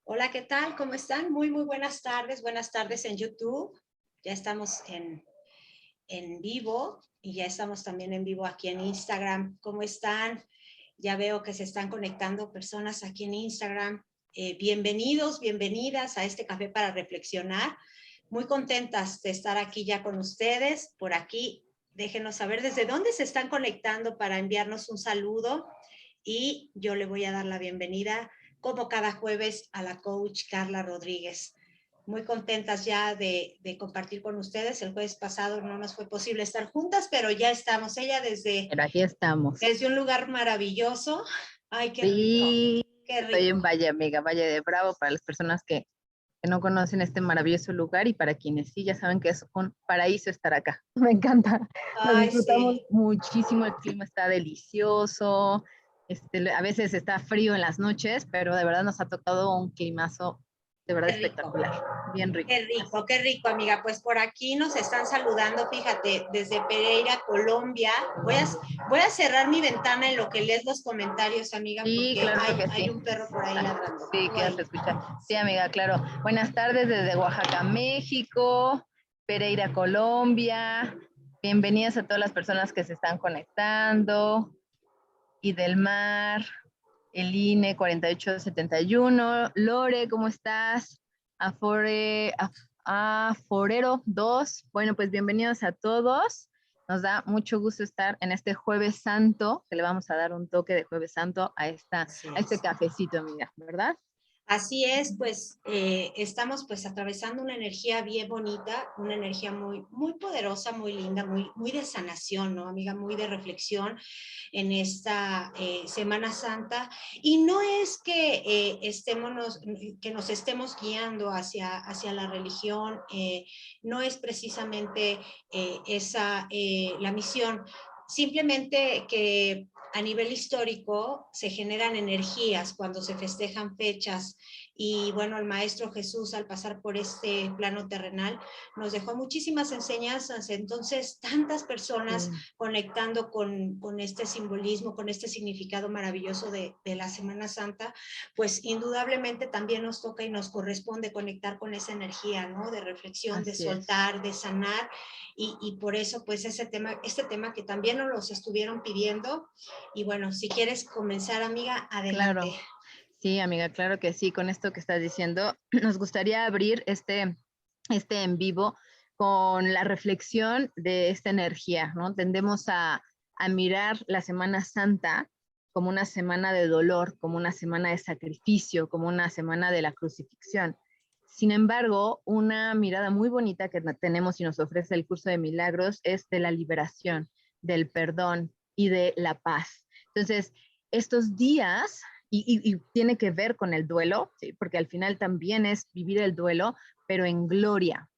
Hola, ¿qué tal? ¿Cómo están? Muy buenas tardes. Buenas tardes en YouTube. Ya estamos en vivo y ya estamos también en vivo aquí en Instagram. ¿Cómo están? Ya veo que se están conectando personas aquí en Instagram. Bienvenidos, bienvenidas a este café para reflexionar. Muy contentas de estar aquí ya con ustedes. Por aquí, déjenos saber desde dónde se están conectando para enviarnos un saludo y yo le voy a dar la bienvenida como cada jueves a la coach Carla Rodríguez. Muy contentas ya de compartir con ustedes. El jueves pasado no nos fue posible estar juntas, pero ya estamos. Ella Pero aquí estamos. desde un lugar maravilloso. Ay, qué sí, rico, qué rico. Estoy en Valle, amiga, Valle de Bravo, para las personas que no conocen este maravilloso lugar y para quienes sí, ya saben que es un paraíso estar acá. Me encanta. Lo Ay, disfrutamos sí. muchísimo, el clima está delicioso. A veces está frío en las noches, pero de verdad nos ha tocado un climazo de verdad Qué rico. espectacular, bien rico. Qué rico, amiga. Pues por aquí nos están saludando, fíjate, desde Pereira, Colombia. Voy a cerrar mi ventana en lo que lees los comentarios, amiga, Sí, porque claro que hay sí. un perro por ahí ladrando. Sí, que no se escucha. Sí, amiga, claro. Buenas tardes desde Oaxaca, México, Pereira, Colombia. Bienvenidas a todas las personas que se están conectando. Y del Mar, Eline 4871. Lore, ¿cómo estás? Forero 2. Bueno, pues bienvenidos a todos. Nos da mucho gusto estar en este Jueves Santo, que le vamos a dar un toque de Jueves Santo a este cafecito, amiga, ¿verdad? Así es, pues estamos pues atravesando una energía bien bonita, una energía muy poderosa, muy linda, muy de sanación, ¿no, amiga? Muy de reflexión en esta Semana Santa. Y no es que, que nos estemos guiando hacia la religión, no es precisamente esa la misión, simplemente que a nivel histórico se generan energías cuando se festejan fechas y bueno, el Maestro Jesús al pasar por este plano terrenal nos dejó muchísimas enseñanzas, entonces tantas personas conectando con este simbolismo, con este significado maravilloso de la Semana Santa, pues indudablemente también nos toca y nos corresponde conectar con esa energía, ¿no? De reflexión, de soltar, de sanar y por eso pues este tema que también nos los estuvieron pidiendo. Y bueno, si quieres comenzar, amiga, adelante. Claro. Sí, amiga, claro que sí. Con esto que estás diciendo, nos gustaría abrir este en vivo con la reflexión de esta energía, ¿no? Tendemos a mirar la Semana Santa como una semana de dolor, como una semana de sacrificio, como una semana de la crucifixión. Sin embargo, una mirada muy bonita que tenemos y nos ofrece el curso de milagros es de la liberación, del perdón y de la paz. Entonces, estos días, y tiene que ver con el duelo, ¿sí? Porque al final también es vivir el duelo, pero en gloria.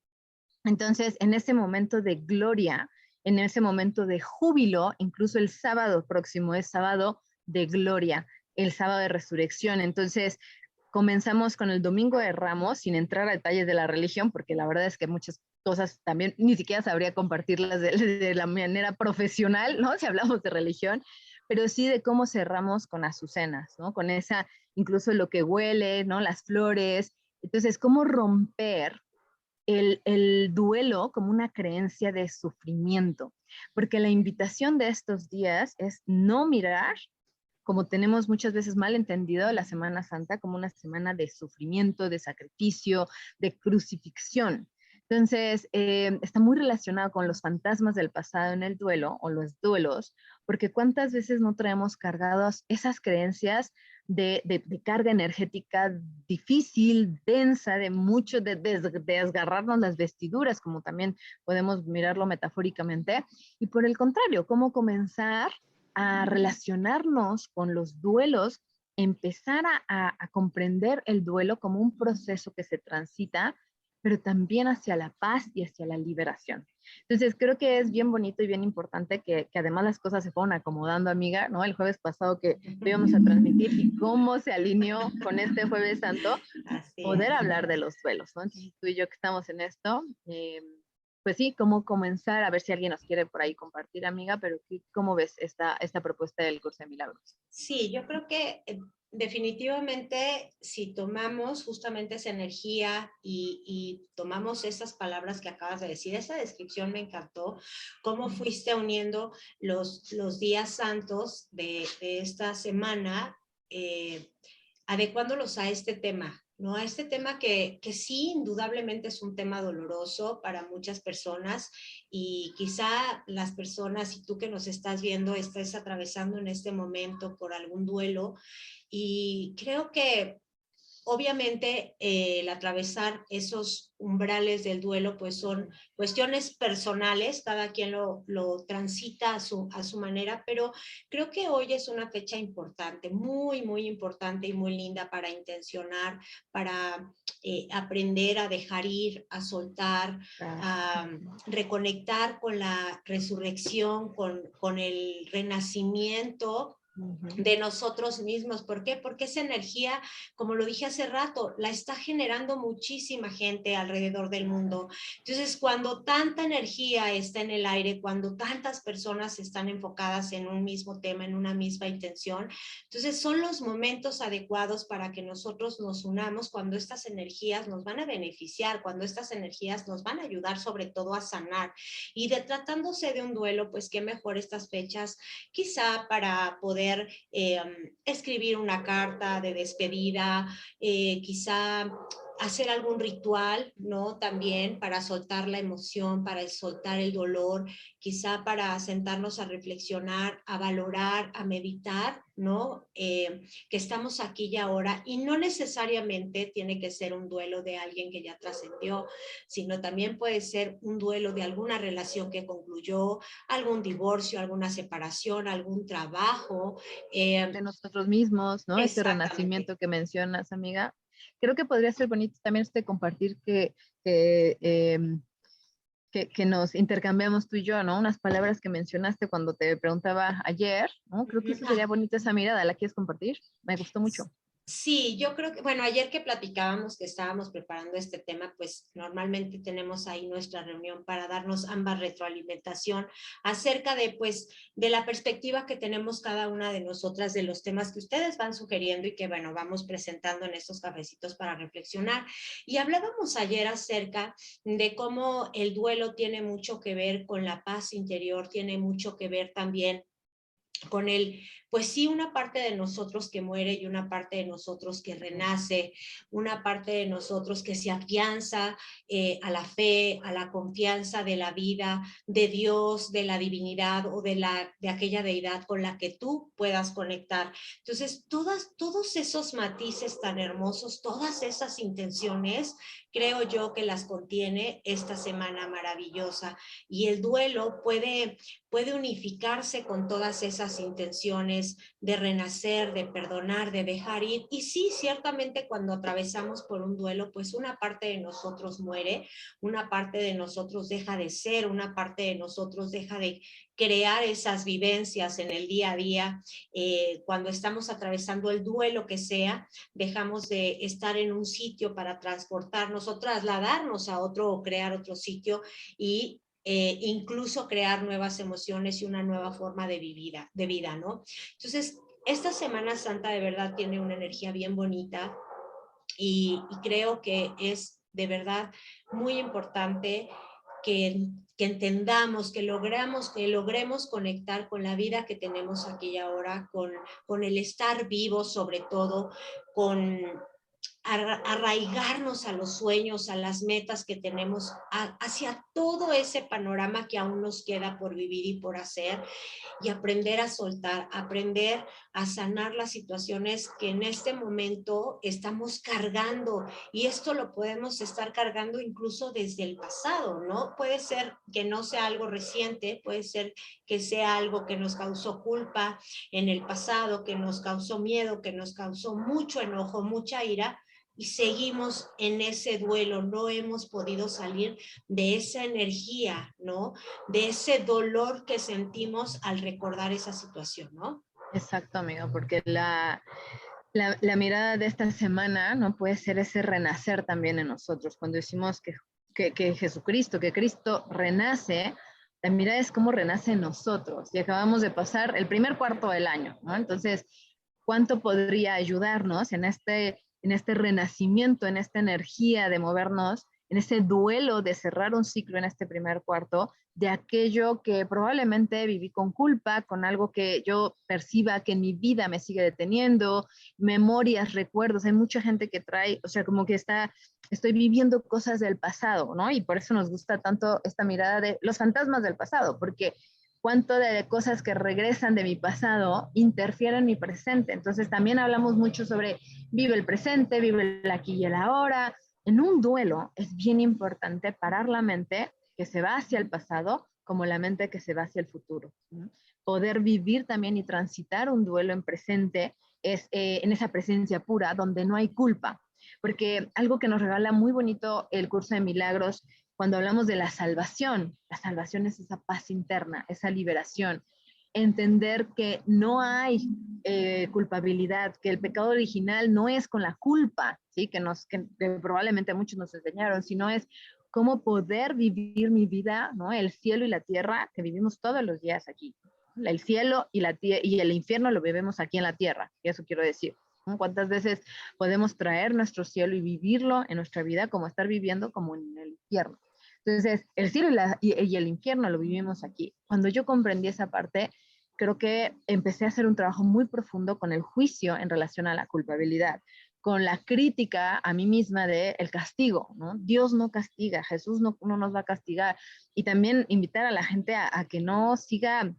Entonces, en ese momento de gloria, en ese momento de júbilo, incluso el sábado próximo es sábado de gloria, el sábado de resurrección. Entonces, comenzamos con el Domingo de Ramos, sin entrar a detalles de la religión, porque la verdad es que muchas cosas también ni siquiera sabría compartirlas de la manera profesional, ¿no? Si hablamos de religión, pero sí de cómo cerramos con azucenas, ¿no? Con esa, incluso lo que huele, ¿no? Las flores. Entonces, cómo romper el duelo como una creencia de sufrimiento, porque la invitación de estos días es no mirar, como tenemos muchas veces mal entendido, la Semana Santa como una semana de sufrimiento, de sacrificio, de crucifixión. Entonces, está muy relacionado con los fantasmas del pasado en el duelo o los duelos, porque cuántas veces no traemos cargados esas creencias de carga energética difícil, densa, de mucho, de desgarrarnos las vestiduras, como también podemos mirarlo metafóricamente, y por el contrario, cómo comenzar a relacionarnos con los duelos, empezar a comprender el duelo como un proceso que se transita pero también hacia la paz y hacia la liberación. Entonces, creo que es bien bonito y bien importante que además las cosas se fueron acomodando, amiga, ¿no? El jueves pasado que íbamos a transmitir y cómo se alineó con este Jueves Santo, Así poder es. hablar de los duelos, ¿no? Entonces, tú y yo que estamos en esto, pues sí, cómo comenzar, a ver si alguien nos quiere por ahí compartir, amiga, pero ¿cómo ves esta propuesta del curso de milagros? Sí, yo creo que definitivamente si tomamos justamente esa energía y tomamos esas palabras que acabas de decir, esa descripción me encantó, cómo fuiste uniendo los días santos de esta semana, adecuándolos a este tema, ¿no? A este tema que sí, indudablemente es un tema doloroso para muchas personas y quizá las personas, y tú que nos estás viendo, estés atravesando en este momento por algún duelo y creo que obviamente el atravesar esos umbrales del duelo pues son cuestiones personales, cada quien lo transita a su manera, pero creo que hoy es una fecha importante, muy, muy importante y muy linda para intencionar, para aprender a dejar ir, a soltar, a reconectar con la resurrección, con el renacimiento de nosotros mismos. ¿Por qué? Porque esa energía, como lo dije hace rato, la está generando muchísima gente alrededor del mundo. Entonces, cuando tanta energía está en el aire, cuando tantas personas están enfocadas en un mismo tema, en una misma intención, entonces son los momentos adecuados para que nosotros nos unamos cuando estas energías nos van a beneficiar, cuando estas energías nos van a ayudar sobre todo a sanar. Y de tratándose de un duelo, pues qué mejor estas fechas, quizá para poder escribir una carta de despedida, quizá hacer algún ritual, ¿no? También para soltar la emoción, para soltar el dolor, quizá para sentarnos a reflexionar, a valorar, a meditar, ¿no? Que estamos aquí y ahora y no necesariamente tiene que ser un duelo de alguien que ya trascendió, sino también puede ser un duelo de alguna relación que concluyó, algún divorcio, alguna separación, algún trabajo. De nosotros mismos, ¿no? Este Exactamente. renacimiento que mencionas, amiga. Creo que podría ser bonito también compartir que, em, que nos intercambiamos tú y yo, ¿no? Unas palabras que mencionaste cuando te preguntaba ayer, ¿no? Creo que eso sería bonito, esa mirada, ¿la quieres compartir? Me gustó mucho. Sí, yo creo que, bueno, ayer que platicábamos que estábamos preparando este tema, pues normalmente tenemos ahí nuestra reunión para darnos ambas retroalimentación acerca de, pues, de la perspectiva que tenemos cada una de nosotras de los temas que ustedes van sugiriendo y que, bueno, vamos presentando en estos cafecitos para reflexionar. Y hablábamos ayer acerca de cómo el duelo tiene mucho que ver con la paz interior, tiene mucho que ver también con el, pues sí, una parte de nosotros que muere y una parte de nosotros que renace, una parte de nosotros que se afianza a la fe, a la confianza de la vida, de Dios, de la divinidad o de aquella deidad con la que tú puedas conectar. Entonces, todos esos matices tan hermosos, todas esas intenciones, creo yo que las contiene esta semana maravillosa y el duelo puede unificarse con todas esas intenciones de renacer, de perdonar, de dejar ir. Y sí, ciertamente cuando atravesamos por un duelo, pues una parte de nosotros muere, una parte de nosotros deja de ser, una parte de nosotros deja de crear esas vivencias en el día a día. Cuando estamos atravesando el duelo que sea, dejamos de estar en un sitio para transportarnos o trasladarnos a otro o crear otro sitio y incluso crear nuevas emociones y una nueva forma de vida, ¿no? Entonces, esta Semana Santa de verdad tiene una energía bien bonita y creo que es de verdad muy importante que entendamos, que logremos conectar con la vida que tenemos aquí y ahora, con el estar vivo sobre todo, con arraigarnos a los sueños, a las metas que tenemos, hacia todo ese panorama que aún nos queda por vivir y por hacer, y aprender a soltar, aprender a sanar las situaciones que en este momento estamos cargando. Y esto lo podemos estar cargando incluso desde el pasado, ¿no? Puede ser que no sea algo reciente, puede ser que sea algo que nos causó culpa en el pasado, que nos causó miedo, que nos causó mucho enojo, mucha ira, y seguimos en ese duelo, no hemos podido salir de esa energía, ¿no? De ese dolor que sentimos al recordar esa situación, ¿no? Exacto, amiga, porque la mirada de esta semana no puede ser ese renacer también en nosotros. Cuando decimos que Jesucristo, que Cristo renace, la mirada es cómo renace en nosotros. Y acabamos de pasar el primer cuarto del año, ¿no? Entonces, ¿cuánto podría ayudarnos en este renacimiento, en esta energía de movernos, en ese duelo de cerrar un ciclo en este primer cuarto, de aquello que probablemente viví con culpa, con algo que yo perciba que en mi vida me sigue deteniendo, memorias, recuerdos? Hay mucha gente que trae, o sea, como que estoy viviendo cosas del pasado, ¿no? Y por eso nos gusta tanto esta mirada de los fantasmas del pasado, porque cuánto de cosas que regresan de mi pasado interfieren en mi presente. Entonces también hablamos mucho sobre vive el presente, vive el aquí y el ahora. En un duelo es bien importante parar la mente que se va hacia el pasado como la mente que se va hacia el futuro. ¿No? Poder vivir también y transitar un duelo en presente es en esa presencia pura donde no hay culpa. Porque algo que nos regala muy bonito el curso de milagros cuando hablamos de la salvación es esa paz interna, esa liberación, entender que no hay culpabilidad, que el pecado original no es con la culpa, ¿sí? que probablemente muchos nos enseñaron, sino es cómo poder vivir mi vida, ¿no? El cielo y la tierra que vivimos todos los días aquí. El cielo y el infierno lo vivimos aquí en la tierra, eso quiero decir. ¿No? ¿Cuántas veces podemos traer nuestro cielo y vivirlo en nuestra vida como estar viviendo como en el infierno? Entonces, el cielo y el infierno lo vivimos aquí. Cuando yo comprendí esa parte, creo que empecé a hacer un trabajo muy profundo con el juicio en relación a la culpabilidad, con la crítica a mí misma de el castigo, ¿no? Dios no castiga, Jesús no nos va a castigar. Y también invitar a la gente a que no siga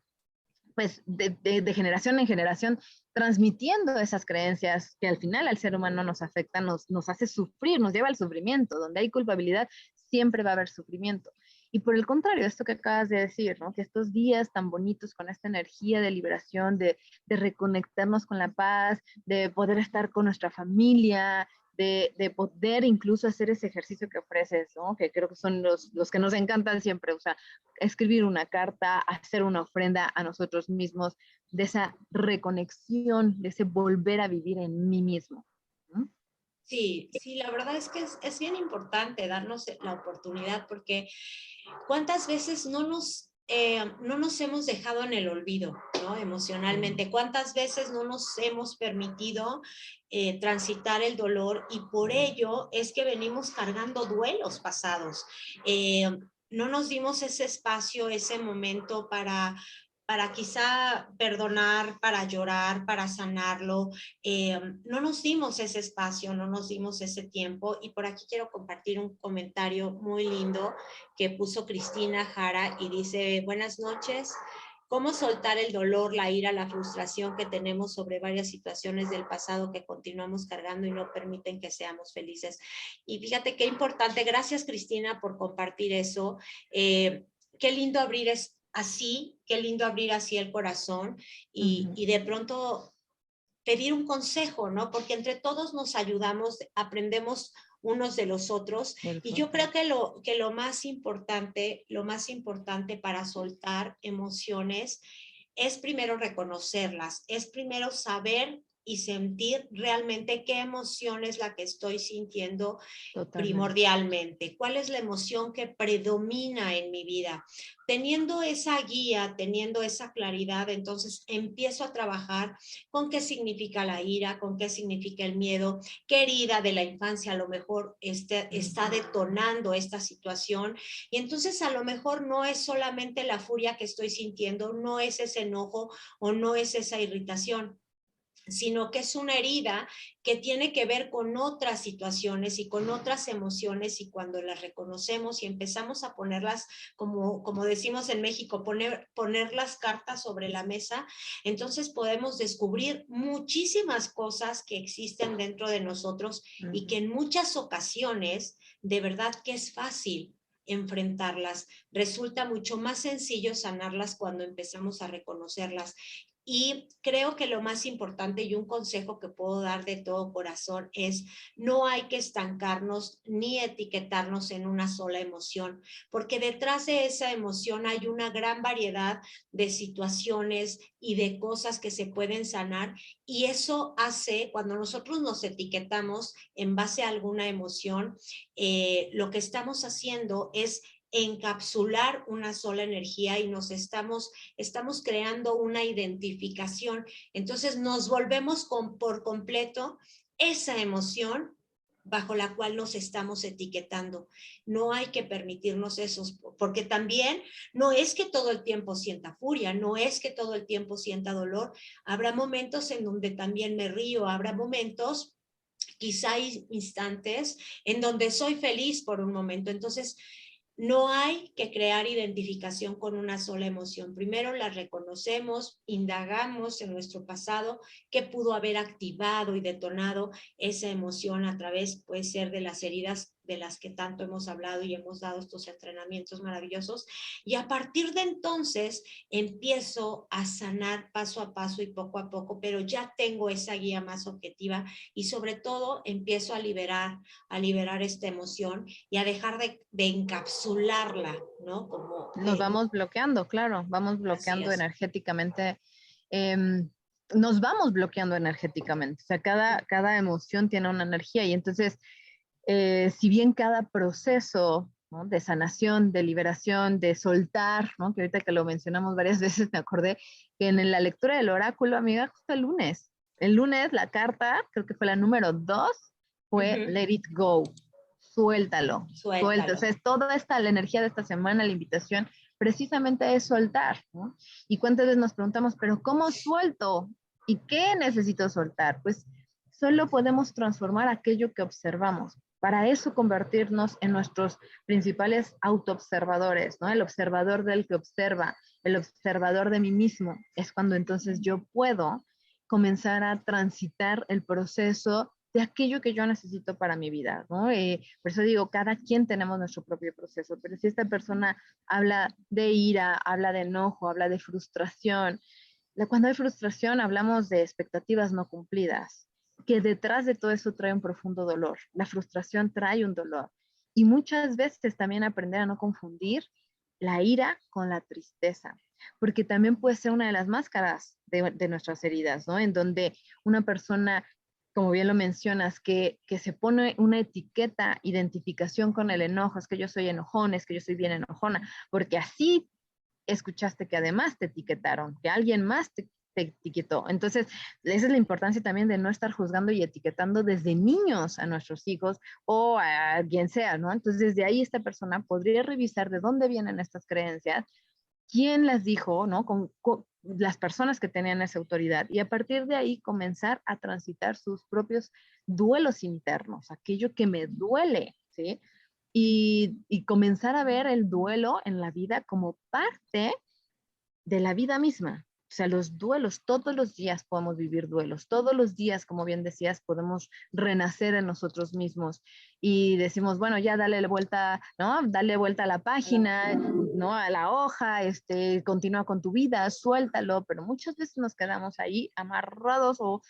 pues de generación en generación transmitiendo esas creencias que al final al ser humano nos afecta, nos hace sufrir, nos lleva al sufrimiento. Donde hay culpabilidad siempre va a haber sufrimiento. Y por el contrario, esto que acabas de decir, ¿no? Que estos días tan bonitos con esta energía de liberación, de reconectarnos con la paz, de poder estar con nuestra familia, de poder incluso hacer ese ejercicio que ofreces, ¿no? Que creo que son los que nos encantan siempre, o sea, escribir una carta, hacer una ofrenda a nosotros mismos, de esa reconexión, de ese volver a vivir en mí mismo. ¿No? Sí, sí, la verdad es que es bien importante darnos la oportunidad porque cuántas veces no nos hemos dejado en el olvido, ¿no? Emocionalmente, cuántas veces no nos hemos permitido transitar el dolor y por ello es que venimos cargando duelos pasados. Eh, no nos dimos ese espacio, ese momento para quizá perdonar, para llorar, para sanarlo. No nos dimos ese espacio, no nos dimos ese tiempo y por aquí quiero compartir un comentario muy lindo que puso Cristina Jara y dice, buenas noches. ¿Cómo soltar el dolor, la ira, la frustración que tenemos sobre varias situaciones del pasado que continuamos cargando y no permiten que seamos felices? Y fíjate qué importante. Gracias, Cristina, por compartir eso. Qué lindo abrir así, qué lindo abrir así el corazón y de pronto pedir un consejo, ¿no? Porque entre todos nos ayudamos, aprendemos unos de los otros. Y yo creo que lo más importante para soltar emociones es primero reconocerlas, es primero saber y sentir realmente qué emoción es la que estoy sintiendo primordialmente, cuál es la emoción que predomina en mi vida. Teniendo esa guía, teniendo esa claridad, entonces empiezo a trabajar con qué significa la ira, con qué significa el miedo, qué herida de la infancia a lo mejor está detonando esta situación. Y entonces a lo mejor no es solamente la furia que estoy sintiendo, no es ese enojo o no es esa irritación, sino que es una herida que tiene que ver con otras situaciones y con otras emociones y cuando las reconocemos y empezamos a ponerlas, como decimos en México, poner las cartas sobre la mesa, entonces podemos descubrir muchísimas cosas que existen dentro de nosotros y que en muchas ocasiones de verdad que es fácil enfrentarlas. Resulta mucho más sencillo sanarlas cuando empezamos a reconocerlas. Y creo que lo más importante y un consejo que puedo dar de todo corazón es no hay que estancarnos ni etiquetarnos en una sola emoción, porque detrás de esa emoción hay una gran variedad de situaciones y de cosas que se pueden sanar, y eso hace, cuando nosotros nos etiquetamos en base a alguna emoción, lo que estamos haciendo es encapsular una sola energía y nos estamos creando una identificación. Entonces nos volvemos por completo esa emoción bajo la cual nos estamos etiquetando. No hay que permitirnos eso, porque también no es que todo el tiempo sienta furia, no es que todo el tiempo sienta dolor. Habrá momentos en donde también me río, habrá momentos, quizá instantes, en donde soy feliz por un momento. Entonces, no hay que crear identificación con una sola emoción. Primero la reconocemos, indagamos en nuestro pasado qué pudo haber activado y detonado esa emoción a través, puede ser de las heridas de las que tanto hemos hablado y hemos dado estos entrenamientos maravillosos. Y a partir de entonces empiezo a sanar paso a paso y poco a poco, pero ya tengo esa guía más objetiva y sobre todo empiezo a liberar esta emoción y a dejar de encapsularla, ¿no? Como, Nos vamos bloqueando, claro, vamos así bloqueando es. energéticamente, em, nos vamos bloqueando energéticamente, o sea, cada emoción tiene una energía y entonces, si bien cada proceso, ¿no?, de sanación, de liberación, de soltar, ¿no?, que ahorita que lo mencionamos varias veces me acordé que en la lectura del oráculo, amiga, justo el lunes la carta, creo que fue la número 2, fue Let It Go, suéltalo, suelta. O Suéltalo. sea, es toda la energía de esta semana, la invitación, precisamente es soltar, ¿no? Y cuántas veces nos preguntamos, pero ¿cómo suelto? ¿Y qué necesito soltar? Pues solo podemos transformar aquello que observamos. Para eso convertirnos en nuestros principales autoobservadores, ¿no? El observador del que observa, el observador de mí mismo. Es cuando entonces yo puedo comenzar a transitar el proceso de aquello que yo necesito para mi vida, ¿no? Por eso digo, cada quien tenemos nuestro propio proceso, pero si esta persona habla de ira, habla de enojo, habla de frustración, cuando hay frustración hablamos de expectativas no cumplidas, que detrás de todo eso trae un profundo dolor. La frustración trae un dolor. Y muchas veces también aprender a no confundir la ira con la tristeza, porque también puede ser una de las máscaras de nuestras heridas, ¿no? En donde una persona, como bien lo mencionas, que se pone una etiqueta, identificación con el enojo, es que yo soy enojón, es que yo soy bien enojona, porque así escuchaste que además te etiquetaron, que alguien más te etiquetó. Entonces, esa es la importancia también de no estar juzgando y etiquetando desde niños a nuestros hijos o a quien sea, ¿no? Entonces, desde ahí esta persona podría revisar de dónde vienen estas creencias, quién las dijo, ¿no? Con las personas que tenían esa autoridad y a partir de ahí comenzar a transitar sus propios duelos internos, aquello que me duele, ¿sí? Y comenzar a ver el duelo en la vida como parte de la vida misma. O sea, los duelos, todos los días podemos vivir duelos, todos los días, como bien decías, podemos renacer en nosotros mismos y decimos, bueno, ya dale vuelta, ¿no? Dale vuelta a la página, ¿no? A la hoja, continúa con tu vida, suéltalo, pero muchas veces nos quedamos ahí amarrados o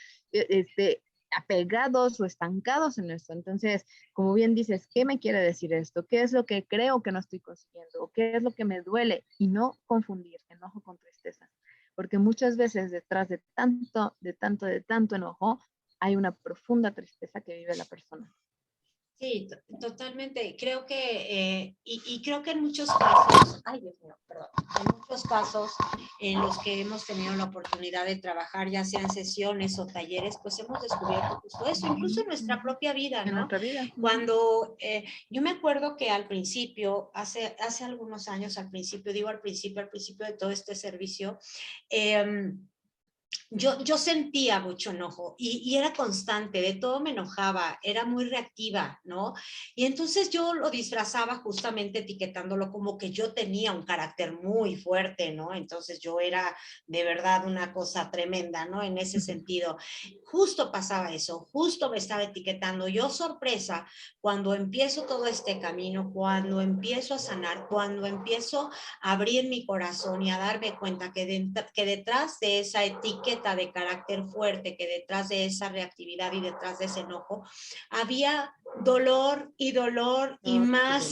apegados o estancados en esto. Entonces, como bien dices, ¿qué me quiere decir esto? ¿Qué es lo que creo que no estoy consiguiendo? ¿Qué es lo que me duele? Y no confundir enojo con tristeza. Porque muchas veces detrás de tanto enojo, hay una profunda tristeza que vive la persona. Sí, totalmente. Creo que, y creo que en muchos casos, ay Dios mío, perdón, en muchos casos en los que hemos tenido la oportunidad de trabajar, ya sean sesiones o talleres, pues hemos descubierto justo eso, incluso en nuestra propia vida, En ¿no? nuestra vida. Cuando yo me acuerdo que al principio, hace algunos años, al principio de todo este servicio, yo sentía mucho enojo y era constante, de todo me enojaba, era muy reactiva, ¿no? Y entonces yo lo disfrazaba justamente etiquetándolo como que yo tenía un carácter muy fuerte, ¿no? Entonces yo era de verdad una cosa tremenda, ¿no? En ese sentido, justo pasaba eso, justo me estaba etiquetando. Yo sorpresa, cuando empiezo todo este camino, cuando empiezo a sanar, cuando empiezo a abrir mi corazón y a darme cuenta que detrás de esa etiqueta de carácter fuerte, que detrás de esa reactividad y detrás de ese enojo, había dolor y más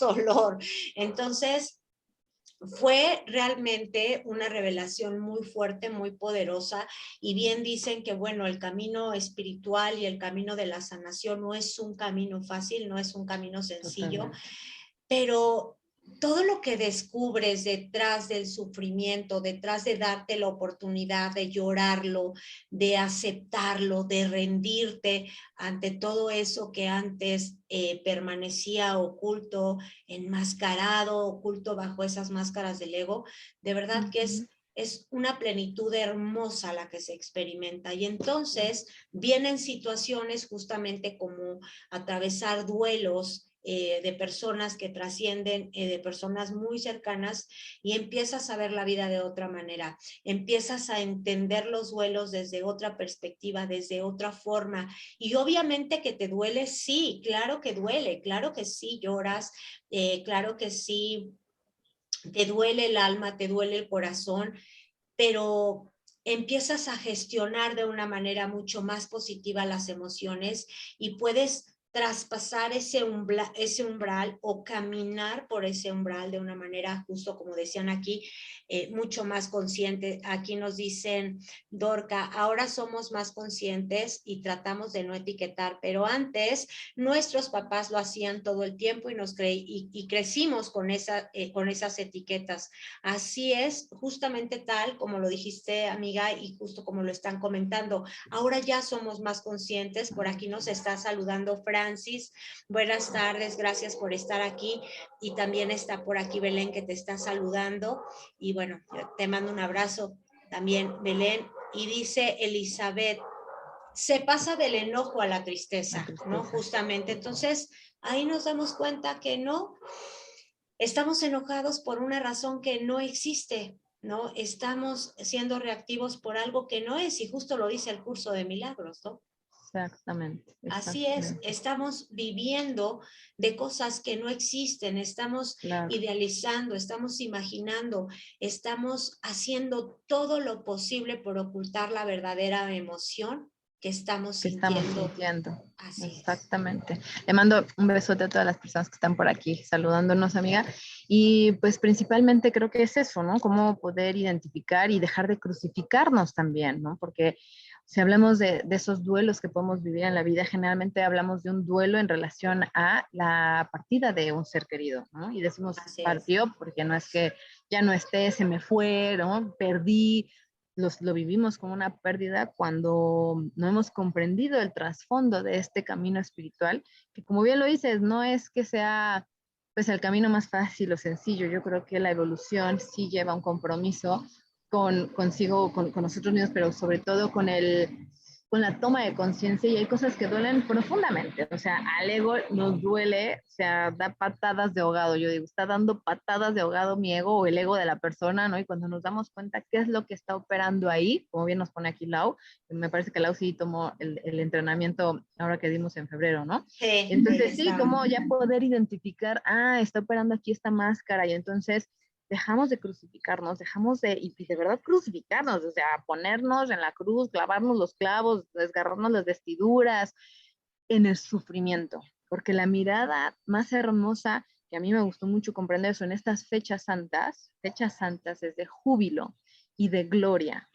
dolor. Entonces, fue realmente una revelación muy fuerte, muy poderosa, y bien dicen que, bueno, el camino espiritual y el camino de la sanación no es un camino fácil, no es un camino sencillo, Totalmente. pero todo lo que descubres detrás del sufrimiento, detrás de darte la oportunidad de llorarlo, de aceptarlo, de rendirte ante todo eso que antes permanecía oculto, enmascarado, oculto bajo esas máscaras del ego, de verdad que es una plenitud hermosa la que se experimenta. Y entonces vienen situaciones justamente como atravesar duelos, de personas que trascienden, de personas muy cercanas, y empiezas a ver la vida de otra manera, empiezas a entender los duelos desde otra perspectiva, desde otra forma, y obviamente que te duele, sí, claro que duele, claro que sí lloras, claro que sí te duele el alma, te duele el corazón, pero empiezas a gestionar de una manera mucho más positiva las emociones y puedes traspasar ese umbral o caminar por ese umbral de una manera, justo como decían aquí, mucho más consciente. Aquí nos dicen, Dorca, ahora somos más conscientes y tratamos de no etiquetar, pero antes nuestros papás lo hacían todo el tiempo y y crecimos con esas etiquetas. Así es, justamente tal como lo dijiste, amiga, y justo como lo están comentando. Ahora ya somos más conscientes. Por aquí nos está saludando Francis. Buenas tardes, gracias por estar aquí. Y también está por aquí Belén, que te está saludando. Y bueno, te mando un abrazo también, Belén. Y dice Elizabeth, se pasa del enojo a la La tristeza, ¿no? tristeza. Justamente. Entonces, ahí nos damos cuenta que no, estamos enojados por una razón que no existe, ¿no? Estamos siendo reactivos por algo que no es, y justo lo dice el curso de milagros, ¿no? Exactamente, Así es, exactamente. estamos viviendo de cosas que no existen, estamos Claro, idealizando, estamos imaginando, estamos haciendo todo lo posible por ocultar la verdadera emoción que estamos que estamos sintiendo. sintiendo. Así es. Exactamente. Le mando un besote a todas las personas que están por aquí saludándonos, amiga. Y pues principalmente creo que es eso, ¿no? Cómo poder identificar y dejar de crucificarnos también, ¿no? Porque si hablamos de esos duelos que podemos vivir en la vida, generalmente hablamos de un duelo en relación a la partida de un ser querido, ¿no? Y decimos Así es. partió porque no es que ya no esté, se me fue, ¿no? Perdí, lo vivimos como una pérdida cuando no hemos comprendido el trasfondo de este camino espiritual, que como bien lo dices, no es que sea pues el camino más fácil o sencillo. Yo creo que la evolución sí lleva un compromiso consigo, con nosotros mismos, pero sobre todo con la toma de conciencia, y hay cosas que duelen profundamente. O sea, al ego nos duele, o sea, da patadas de ahogado. Yo digo, está dando patadas de ahogado mi ego o el ego de la persona, ¿no? Y cuando nos damos cuenta qué es lo que está operando ahí, como bien nos pone aquí Lau, me parece que Lau sí tomó el entrenamiento ahora que dimos en febrero, ¿no? Sí, ella Entonces, sí, estaba. como ya poder identificar, está operando aquí esta máscara, y entonces dejamos de crucificarnos, dejamos y de verdad crucificarnos, o sea, ponernos en la cruz, clavarnos los clavos, desgarrarnos las vestiduras en el sufrimiento, porque la mirada más hermosa que a mí me gustó mucho comprender son estas fechas santas es de júbilo y de gloria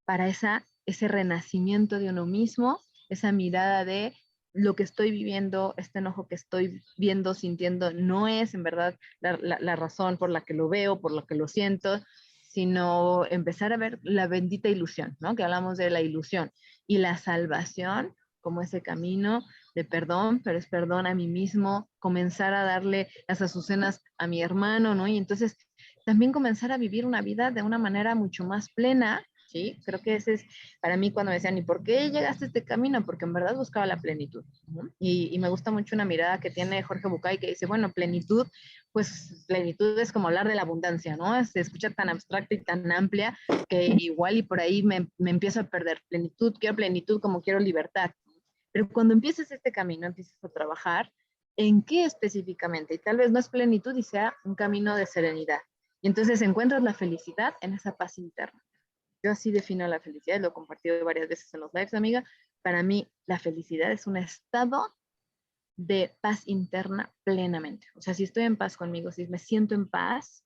para ese renacimiento de uno mismo, esa mirada de lo que estoy viviendo, este enojo que estoy viendo, sintiendo, no es en verdad la razón por la que lo veo, por lo que lo siento, sino empezar a ver la bendita ilusión, ¿no? Que hablamos de la ilusión y la salvación como ese camino de perdón, pero es perdón a mí mismo, comenzar a darle las azucenas a mi hermano, ¿no? Y entonces también comenzar a vivir una vida de una manera mucho más plena ¿sí? Creo que ese es para mí cuando me decían, ¿y por qué llegaste a este camino? Porque en verdad buscaba la plenitud, ¿no? Y me gusta mucho una mirada que tiene Jorge Bucay que dice, bueno, plenitud, pues plenitud es como hablar de la abundancia, ¿no? Se escucha tan abstracta y tan amplia que igual y por ahí me empiezo a perder. Plenitud como quiero libertad. Pero cuando empieces este camino, empiezas a trabajar en qué específicamente. Y tal vez no es plenitud y sea un camino de serenidad. Y entonces encuentras la felicidad en esa paz interna. Yo así defino la felicidad, lo he compartido varias veces en los lives, amiga. Para mí, la felicidad es un estado de paz interna plenamente. O sea, si estoy en paz conmigo, si me siento en paz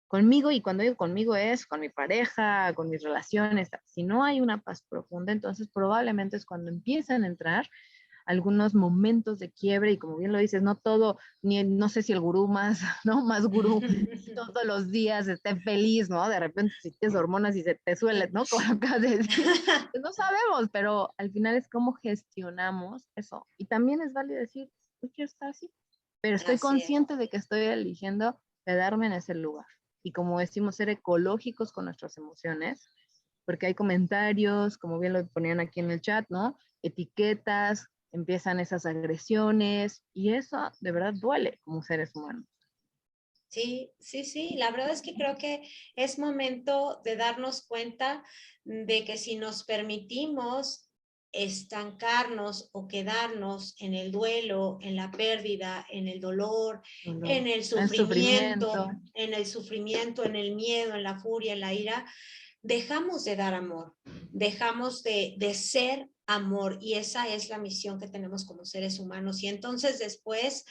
conmigo, y cuando digo conmigo es con mi pareja, con mis relaciones, si no hay una paz profunda, entonces probablemente es cuando empiezan a entrar algunos momentos de quiebre y como bien lo dices, no todo, ni no sé si el gurú más, ¿no? Más gurú todos los días esté feliz, ¿no? De repente si tienes hormonas y se te suele, ¿no? Como acabas de decir, pues no sabemos, pero al final es cómo gestionamos eso. Y también es válido decir, yo quiero estar así, pero estoy Así es. consciente de que estoy eligiendo quedarme en ese lugar. Y como decimos, ser ecológicos con nuestras emociones, porque hay comentarios, como bien lo ponían aquí en el chat, ¿no? Etiquetas, empiezan esas agresiones y eso de verdad duele como seres humanos. Sí, sí, sí. La verdad es que creo que es momento de darnos cuenta de que si nos permitimos estancarnos o quedarnos en el duelo, en la pérdida, en el dolor, Dolor, el sufrimiento. en el sufrimiento, en el miedo, en la furia, en la ira, dejamos de dar amor, dejamos de ser amor y esa es la misión que tenemos como seres humanos y entonces después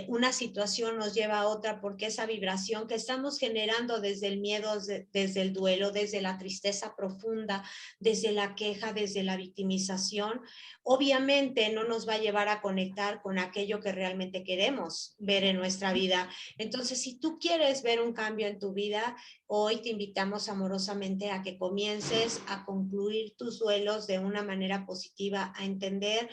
una situación nos lleva a otra porque esa vibración que estamos generando desde el miedo, desde el duelo, desde la tristeza profunda, desde la queja, desde la victimización, obviamente no nos va a llevar a conectar con aquello que realmente queremos ver en nuestra vida. Entonces, si tú quieres ver un cambio en tu vida, hoy te invitamos amorosamente a que comiences a concluir tus duelos de una manera positiva, a entender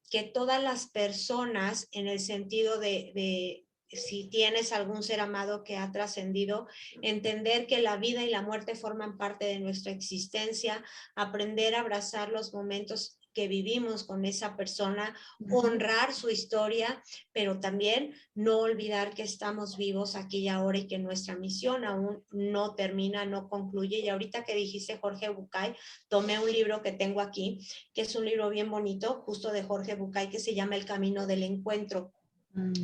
que todas las personas, en el sentido de si tienes algún ser amado que ha trascendido, entender que la vida y la muerte forman parte de nuestra existencia, aprender a abrazar los momentos que vivimos con esa persona, honrar su historia, pero también no olvidar que estamos vivos aquí y ahora y que nuestra misión aún no termina, no concluye. Y ahorita que dijiste Jorge Bucay, tomé un libro que tengo aquí, que es un libro bien bonito, justo de Jorge Bucay, que se llama El Camino del Encuentro.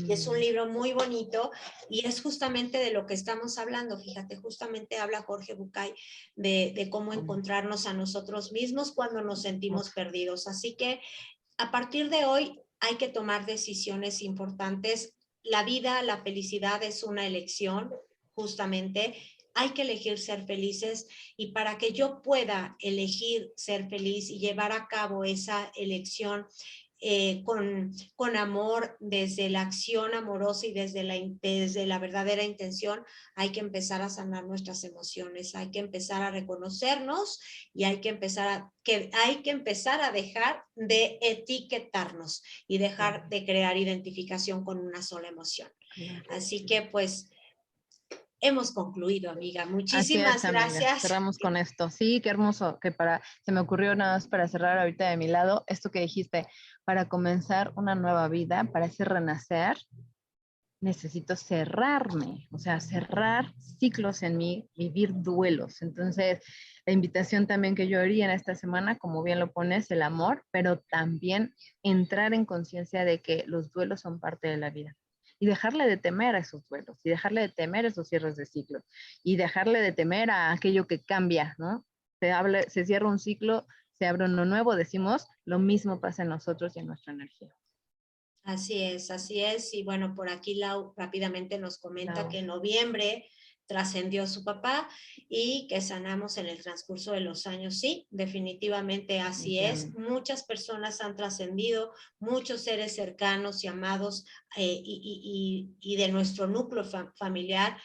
Y es un libro muy bonito y es justamente de lo que estamos hablando. Fíjate, justamente habla Jorge Bucay de cómo encontrarnos a nosotros mismos cuando nos sentimos perdidos. Así que a partir de hoy hay que tomar decisiones importantes. La vida, la felicidad es una elección, justamente. Hay que elegir ser felices y para que yo pueda elegir ser feliz y llevar a cabo esa elección con amor, desde la acción amorosa y desde la verdadera intención, hay que empezar a sanar nuestras emociones, hay que empezar a reconocernos y hay que empezar a dejar de etiquetarnos y dejar de crear identificación con una sola emoción. Así que pues hemos concluido, amiga. Así es, Muchísimas amiga. gracias. Cerramos con esto. Sí, qué hermoso que se me ocurrió nada más para cerrar ahorita de mi lado esto que dijiste, para comenzar una nueva vida, para ese renacer, necesito cerrarme, o sea, cerrar ciclos en mí, vivir duelos. Entonces, la invitación también que yo haría en esta semana, como bien lo pones, el amor, pero también entrar en conciencia de que los duelos son parte de la vida y dejarle de temer a esos duelos y dejarle de temer a esos cierres de ciclos y dejarle de temer a aquello que cambia, ¿no? Se cierra un ciclo, se abre uno nuevo, decimos, lo mismo pasa en nosotros y en nuestra energía. Así es, así es. Y bueno, por aquí Lau rápidamente nos comenta Claro. que en noviembre trascendió su papá y que sanamos en el transcurso de los años. Sí, definitivamente así es. Muchas personas han trascendido, muchos seres cercanos y amados y de nuestro núcleo familiar,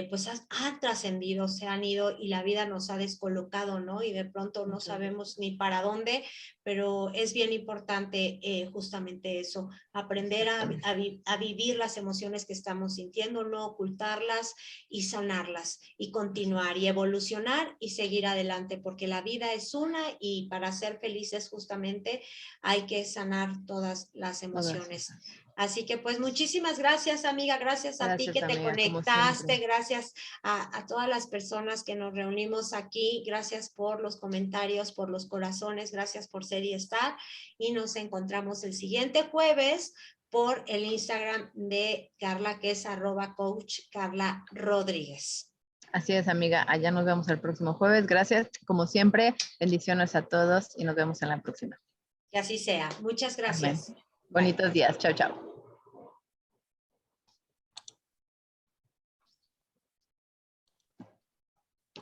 pues han trascendido, se han ido y la vida nos ha descolocado, ¿no? Y de pronto no sabemos ni para dónde, pero es bien importante justamente eso, aprender a vivir las emociones que estamos sintiendo, no ocultarlas y sanarlas y continuar y evolucionar y seguir adelante, porque la vida es una y para ser felices justamente hay que sanar todas las emociones. Así que pues muchísimas gracias, amiga, gracias a ti que te conectaste, gracias a todas las personas que nos reunimos aquí, gracias por los comentarios, por los corazones, gracias por ser y estar, y nos encontramos el siguiente jueves por el Instagram de Carla, que es @coach Carla Rodríguez. Así es, amiga, allá nos vemos el próximo jueves, gracias, como siempre, bendiciones a todos y nos vemos en la próxima. Que así sea, muchas gracias. Amén. Bonitos días, chao, chao.